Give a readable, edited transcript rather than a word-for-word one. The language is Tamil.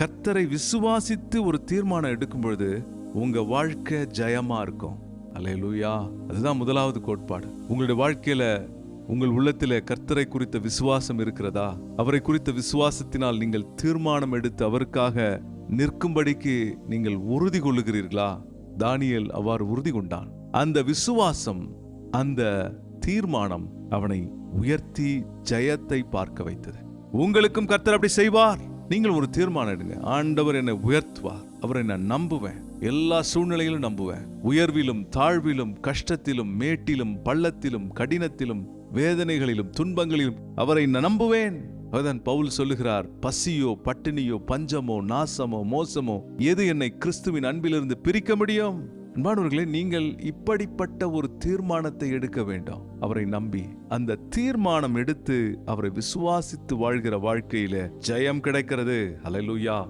கர்த்தரை விசுவாசித்து ஒரு தீர்மானம் எடுக்கும் பொழுது உங்க வாழ்க்கை ஜெயமா இருக்கும். அல்லேலூயா. அதுதான் முதலாவது கோட்பாடு. உங்களுடைய வாழ்க்கையில உங்கள் உள்ளத்திலே கர்த்தரை குறித்த விசுவாசம் இருக்கிறதா? அவரை குறித்த விசுவாசத்தினால் நீங்கள் தீர்மானம் எடுத்து அவருக்காக நிற்கும்படிக்கு நீங்கள் உறுதி கொள்ளுகிறீர்களா? தானியேல் அவ்வாறு உறுதி கொண்டான். அந்த விசுவாசம், அந்த தீர்மானம் அவனை உயர்த்தி ஜெயத்தை பார்க்க வைத்தது. உங்களுக்கும் கர்த்தர் அப்படி செய்வார். நீங்கள் ஒரு தீர்மானம் எடுங்க. ஆண்டவர் என்னை உயர்த்துவார், அவரை நான் நம்புவேன், எல்லா சூழ்நிலையிலும் நம்புவேன். உயர்விலும் தாழ்விலும், கஷ்டத்திலும் மேட்டிலும் பள்ளத்திலும் கடினத்திலும் வேதனைகளிலும் துன்பங்களிலும் அவரை நான் நம்புவேன். அதான் பவுல் சொல்லுகிறார், பசியோ பட்டினியோ பஞ்சமோ நாசமோ மோசமோ எது என்னை கிறிஸ்துவின் அன்பிலிருந்து பிரிக்க முடியும்? அன்பானவர்களே, நீங்கள் இப்படிப்பட்ட ஒரு தீர்மானத்தை எடுக்க வேண்டும். அவரை நம்பி அந்த தீர்மானம் எடுத்து அவரை விசுவாசித்து வாழ்கிற வாழ்க்கையில ஜெயம் கிடைக்கிறது. அல்லேலூயா.